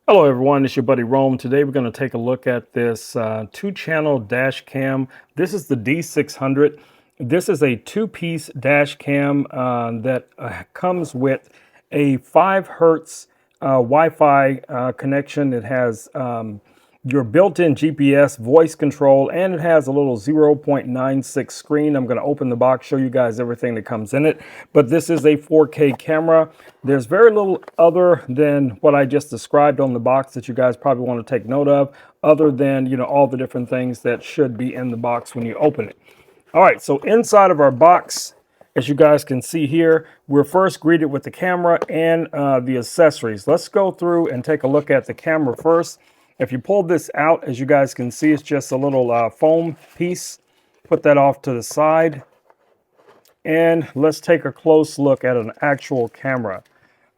Hello everyone, it's your buddy Rome. Today we're going to take a look at this two-channel dash cam. This is the D600. This is a two-piece dash cam that comes with a 5 hertz Wi-Fi connection. It has your built-in GPS voice control, and it has a little 0.96 screen. I'm going to open the box, show you guys everything that comes in it. But this is a 4K camera. There's very little other than what I just described on the box that you guys probably want to take note of, other than, all the different things that should be in the box when you open it. All right, so inside of our box, as you guys can see here, we're first greeted with the camera and the accessories. Let's go through and take a look at the camera first. If you pull this out, as you guys can see, it's just a little foam piece. Put that off to the side. And let's take a close look at an actual camera.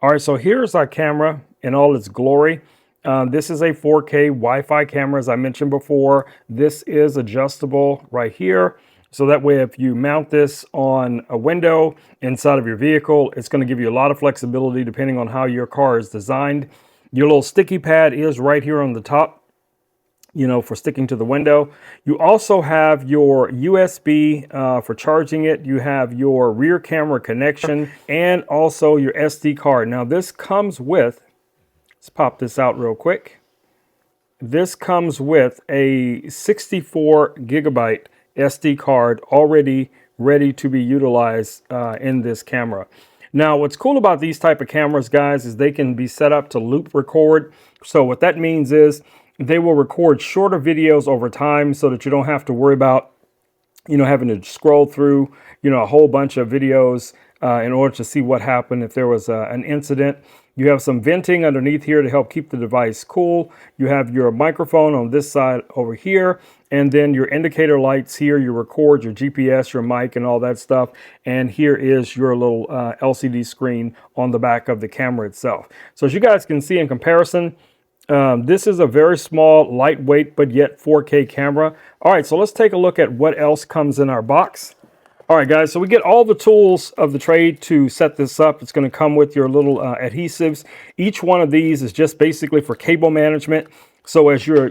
All right, so here's our camera in all its glory. This is a 4K Wi-Fi camera, as I mentioned before. This is adjustable right here. So that way, if you mount this on a window inside of your vehicle, it's going to give you a lot of flexibility depending on how your car is designed. Your little sticky pad is right here on the top, for sticking to the window. You also have your USB for charging it. You have your rear camera connection and also your SD card. Now this comes with, let's pop this out real quick. This comes with a 64 gigabyte SD card already ready to be utilized in this camera. Now, what's cool about these type of cameras, guys, is they can be set up to loop record. So what that means is they will record shorter videos over time so that you don't have to worry about, having to scroll through, a whole bunch of videos in order to see what happened if there was an incident. You have some venting underneath here to help keep the device cool. You have your microphone on this side over here, and then your indicator lights here. You record your GPS, your mic, and all that stuff. And here is your little LCD screen on the back of the camera itself. So as you guys can see in comparison, this is a very small, lightweight, but yet 4K camera. All right, so let's take a look at what else comes in our box. All right, guys, so we get all the tools of the trade to set this up. It's going to come with your little adhesives. Each one of these is just basically for cable management. So as you're,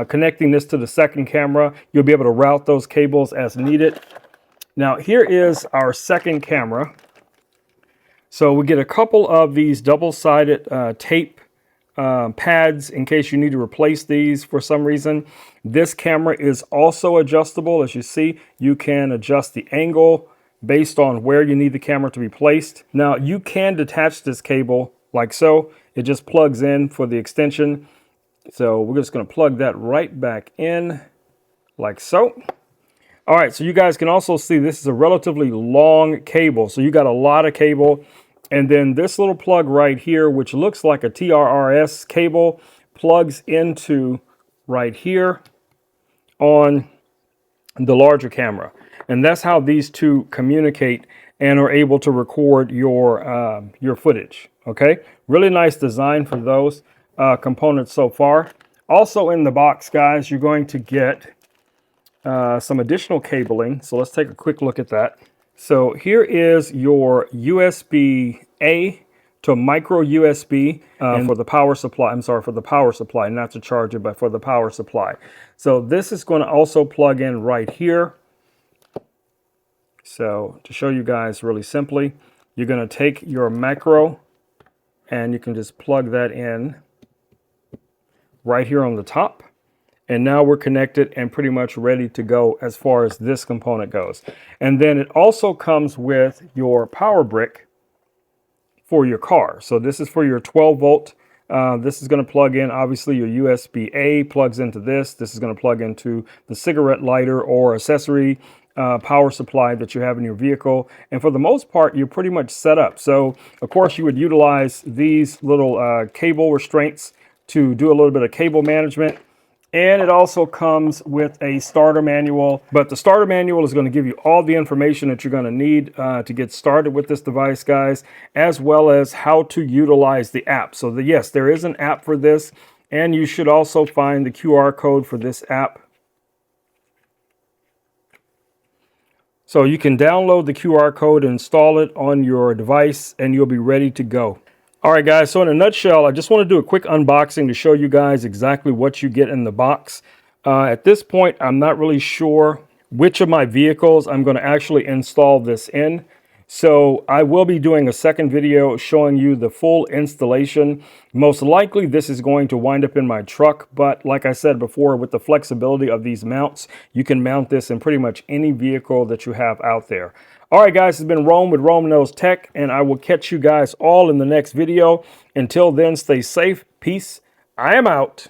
connecting this to the second camera, you'll be able to route those cables as needed. Now, here is our second camera. So we get a couple of these double-sided tape pads in case you need to replace these for some reason. This camera is also adjustable. As you see, you can adjust the angle based on where you need the camera to be placed. Now, you can detach this cable like so. It just plugs in for the extension. So we're just going to plug that right back in like so. All right, so you guys can also see this is a relatively long cable. So you got a lot of cable. And then this little plug right here, which looks like a TRRS cable, plugs into right here on the larger camera. And that's how these two communicate and are able to record your footage. Okay, really nice design for those components so far. Also in the box, guys, you're going to get some additional cabling. So let's take a quick look at that. So here is your USB-A to micro USB for the power supply. I'm sorry, for the power supply, not to charge it, but for the power supply. So this is going to also plug in right here. So to show you guys really simply, you're going to take your macro and you can just plug that in right here on the top. And now we're connected and pretty much ready to go as far as this component goes. And then it also comes with your power brick for your car. So this is for your 12 volt. This is going to plug in, obviously, your USB-A plugs into this. This is going to plug into the cigarette lighter or accessory power supply that you have in your vehicle. And for the most part, you're pretty much set up. So, of course, you would utilize these little cable restraints to do a little bit of cable management. And it also comes with a starter manual, but the starter manual is going to give you all the information that you're going to need to get started with this device, guys, as well as how to utilize the app. So yes, there is an app for this, and you should also find the QR code for this app. So you can download the QR code, install it on your device, and you'll be ready to go. All right, guys, so in a nutshell, I just want to do a quick unboxing to show you guys exactly what you get in the box. At this point, I'm not really sure which of my vehicles I'm going to actually install this in. So I will be doing a second video showing you the full installation. Most likely this is going to wind up in my truck, but like I said before, with the flexibility of these mounts, you can mount this in pretty much any vehicle that you have out there. All right, guys, it's been Rome with Rome Knows Tech, and I will catch you guys all in the next video. Until then, stay safe. Peace. I am out.